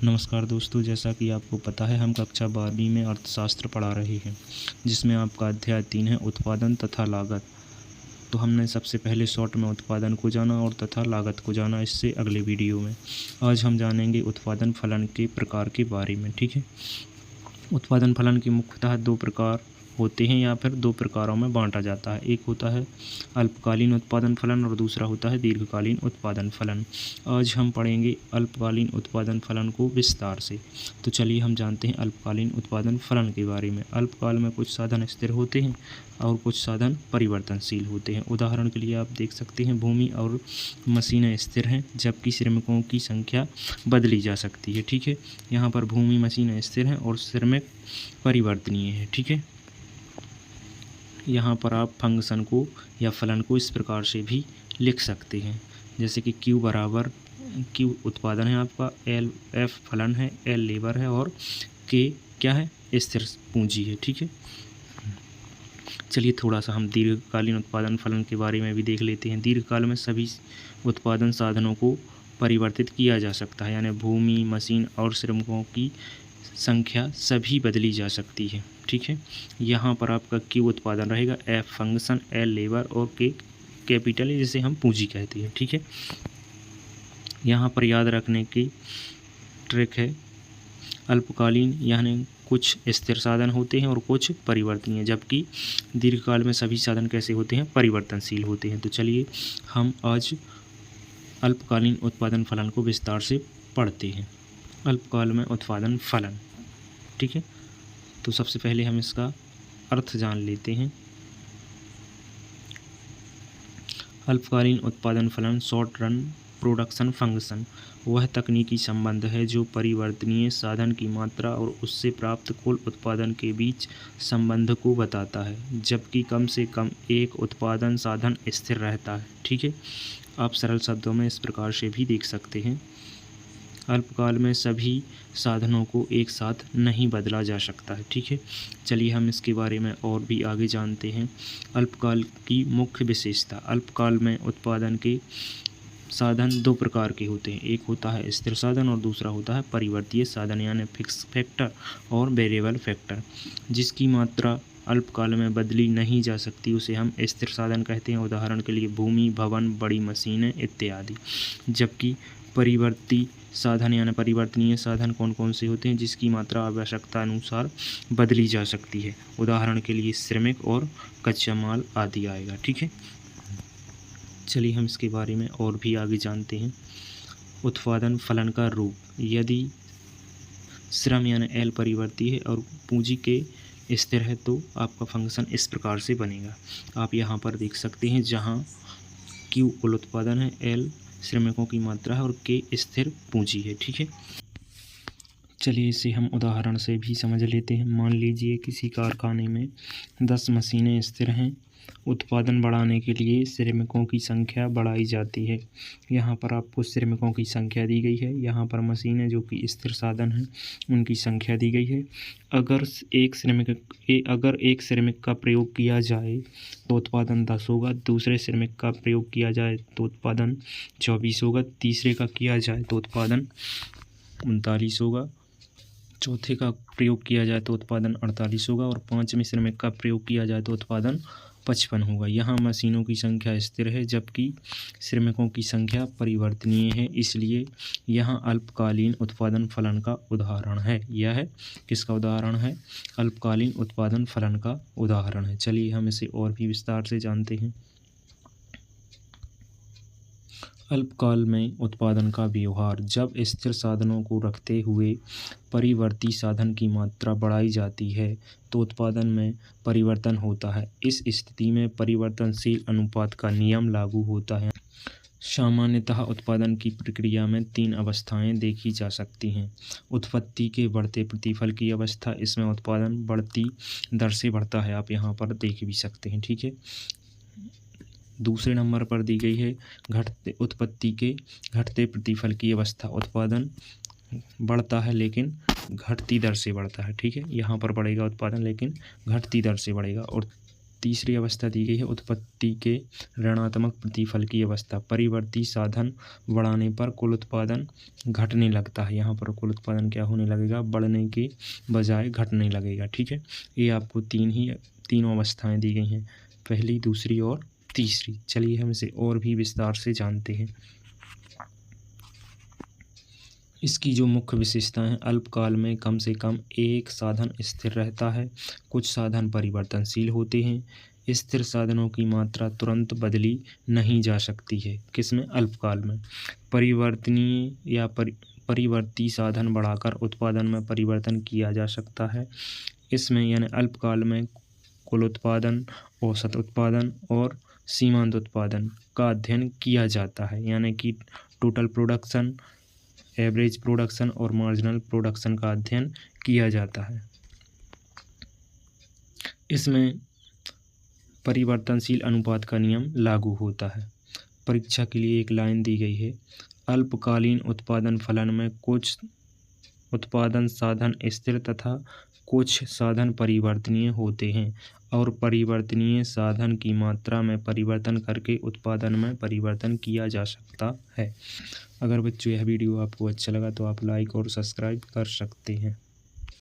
नमस्कार दोस्तों, जैसा कि आपको पता है हम कक्षा 12वीं में अर्थशास्त्र पढ़ा रहे हैं, जिसमें आपका अध्याय 3 है उत्पादन तथा लागत। तो हमने सबसे पहले शॉर्ट में उत्पादन को जाना और तथा लागत को जाना। इससे अगले वीडियो में आज हम जानेंगे उत्पादन फलन के प्रकार के बारे में। ठीक है, उत्पादन फलन के मुख्यतः दो प्रकार होते हैं या फिर दो प्रकारों में बांटा जाता है। एक होता है अल्पकालीन उत्पादन फलन और दूसरा होता है दीर्घकालीन उत्पादन फलन। आज हम पढ़ेंगे अल्पकालीन उत्पादन फलन को विस्तार से। तो चलिए हम जानते हैं अल्पकालीन उत्पादन फलन के बारे में। अल्पकाल में कुछ साधन स्थिर होते हैं और कुछ साधन परिवर्तनशील होते हैं। उदाहरण के लिए आप देख सकते हैं भूमि और मशीनें स्थिर हैं, जबकि श्रमिकों की संख्या बदली जा सकती है। ठीक है, यहाँ पर भूमि मशीनें स्थिर हैं और श्रमिक परिवर्तनीय है। ठीक है, यहाँ पर आप फंक्शन को या फलन को इस प्रकार से भी लिख सकते हैं, जैसे कि Q बराबर Q उत्पादन है आपका, L F फलन है, L लेबर है और K क्या है, स्थिर पूंजी है। ठीक है, चलिए थोड़ा सा हम दीर्घकालीन उत्पादन फलन के बारे में भी देख लेते हैं। दीर्घकाल में सभी उत्पादन साधनों को परिवर्तित किया जा सकता है, यानी भूमि, मशीन और श्रमिकों की संख्या सभी बदली जा सकती है। ठीक है, यहाँ पर आपका Q उत्पादन रहेगा, F फंक्शन, L लेबर और K कैपिटल है, जिसे हम पूंजी कहते हैं। ठीक है, यहाँ पर याद रखने की ट्रिक है, अल्पकालीन यानी कुछ स्थिर साधन होते हैं और कुछ परिवर्तनीय, जबकि दीर्घकाल में सभी साधन कैसे होते हैं, परिवर्तनशील होते हैं। तो चलिए हम आज अल्पकालीन उत्पादन फलन को विस्तार से पढ़ते हैं। अल्पकाल में उत्पादन फलन। ठीक है, तो सबसे पहले हम इसका अर्थ जान लेते हैं। अल्पकालीन उत्पादन फलन शॉर्ट रन प्रोडक्शन फंक्शन वह तकनीकी संबंध है जो परिवर्तनीय साधन की मात्रा और उससे प्राप्त कुल उत्पादन के बीच संबंध को बताता है, जबकि कम से कम एक उत्पादन साधन स्थिर रहता है। ठीक है, आप सरल शब्दों में इस प्रकार से भी देख सकते हैं, अल्पकाल में सभी साधनों को एक साथ नहीं बदला जा सकता है। ठीक है, चलिए हम इसके बारे में और भी आगे जानते हैं। अल्पकाल की मुख्य विशेषता। अल्पकाल में उत्पादन के साधन दो प्रकार के होते हैं, एक होता है स्थिर साधन और दूसरा होता है परिवर्तीय साधन, यानी फिक्स फैक्टर और वेरिएबल फैक्टर। जिसकी मात्रा अल्पकाल में बदली नहीं जा सकती उसे हम स्थिर साधन कहते हैं। उदाहरण के लिए भूमि, भवन, बड़ी मशीनें इत्यादि। जबकि परिवर्ती साधन यानी परिवर्तनीय साधन कौन कौन से होते हैं, जिसकी मात्रा आवश्यकता अनुसार बदली जा सकती है। उदाहरण के लिए श्रमिक और कच्चा माल आदि आएगा। ठीक है, चलिए हम इसके बारे में और भी आगे जानते हैं। उत्पादन फलन का रूप। यदि श्रम यानी L परिवर्ती है और पूंजी के स्थिर है तो आपका फंक्शन इस प्रकार से बनेगा। आप यहाँ पर देख सकते हैं, जहाँ Q कुल उत्पादन है, L श्रमिकों की मात्रा है और K स्थिर पूंजी है। ठीक है, चलिए इसे हम उदाहरण से भी समझ लेते हैं। मान लीजिए किसी कारखाने में 10 मशीनें स्थिर हैं। उत्पादन बढ़ाने के लिए श्रमिकों की संख्या बढ़ाई जाती है। यहाँ पर आपको श्रमिकों की संख्या दी गई है, यहाँ पर मशीनें जो कि स्थिर साधन हैं उनकी संख्या दी गई है। अगर एक श्रमिक का प्रयोग किया जाए तो उत्पादन 10 होगा, दूसरे श्रमिक का प्रयोग किया जाए तो उत्पादन 24 होगा, तीसरे का किया जाए तो उत्पादन 39 होगा, चौथे का प्रयोग किया जाए तो उत्पादन 48 होगा और पाँचवें श्रमिक का प्रयोग किया जाए तो उत्पादन 55 होगा। यहाँ मशीनों की संख्या स्थिर है जबकि श्रमिकों की संख्या परिवर्तनीय है, इसलिए यहाँ अल्पकालीन उत्पादन फलन का उदाहरण है। यह किसका उदाहरण है, अल्पकालीन उत्पादन फलन का उदाहरण है। चलिए हम इसे और भी विस्तार से जानते हैं। अल्पकाल में उत्पादन का व्यवहार। जब स्थिर साधनों को रखते हुए परिवर्ती साधन की मात्रा बढ़ाई जाती है तो उत्पादन में परिवर्तन होता है। इस स्थिति में परिवर्तनशील अनुपात का नियम लागू होता है। सामान्यतः उत्पादन की प्रक्रिया में 3 अवस्थाएं देखी जा सकती हैं। उत्पत्ति के बढ़ते प्रतिफल की अवस्था, इसमें उत्पादन बढ़ती दर से बढ़ता है, आप यहाँ पर देख भी सकते हैं। ठीक है, दूसरे नंबर पर दी गई है उत्पत्ति के घटते प्रतिफल की अवस्था। उत्पादन बढ़ता है लेकिन घटती दर से बढ़ता है। ठीक है, यहाँ पर बढ़ेगा उत्पादन लेकिन घटती दर से बढ़ेगा। और तीसरी अवस्था दी गई है उत्पत्ति के ऋणात्मक प्रतिफल की अवस्था। परिवर्ती साधन बढ़ाने पर कुल उत्पादन घटने लगता है। यहाँ पर कुल उत्पादन क्या होने लगेगा, बढ़ने के बजाय घटने लगेगा। ठीक है, ये आपको तीनों अवस्थाएं दी गई हैं, पहली, दूसरी और तीसरी। चलिए हम इसे और भी विस्तार से जानते हैं। इसकी जो मुख्य विशेषताएं हैं, अल्पकाल में कम से कम एक साधन स्थिर रहता है, कुछ साधन परिवर्तनशील होते हैं, स्थिर साधनों की मात्रा तुरंत बदली नहीं जा सकती है। किसमें, अल्पकाल में। परिवर्तनीय या परिवर्ती साधन बढ़ाकर उत्पादन में परिवर्तन किया जा सकता है। इसमें यानी अल्पकाल में कुल उत्पादन, औसत उत्पादन और सीमांत उत्पादन का अध्ययन किया जाता है, यानी कि टोटल प्रोडक्शन, एवरेज प्रोडक्शन और मार्जिनल प्रोडक्शन का अध्ययन किया जाता है। इसमें परिवर्तनशील अनुपात का नियम लागू होता है। परीक्षा के लिए एक लाइन दी गई है, अल्पकालीन उत्पादन फलन में कुछ उत्पादन साधन स्थिर तथा कुछ साधन परिवर्तनीय होते हैं और परिवर्तनीय साधन की मात्रा में परिवर्तन करके उत्पादन में परिवर्तन किया जा सकता है। अगर बच्चों यह वीडियो आपको अच्छा लगा तो आप लाइक और सब्सक्राइब कर सकते हैं।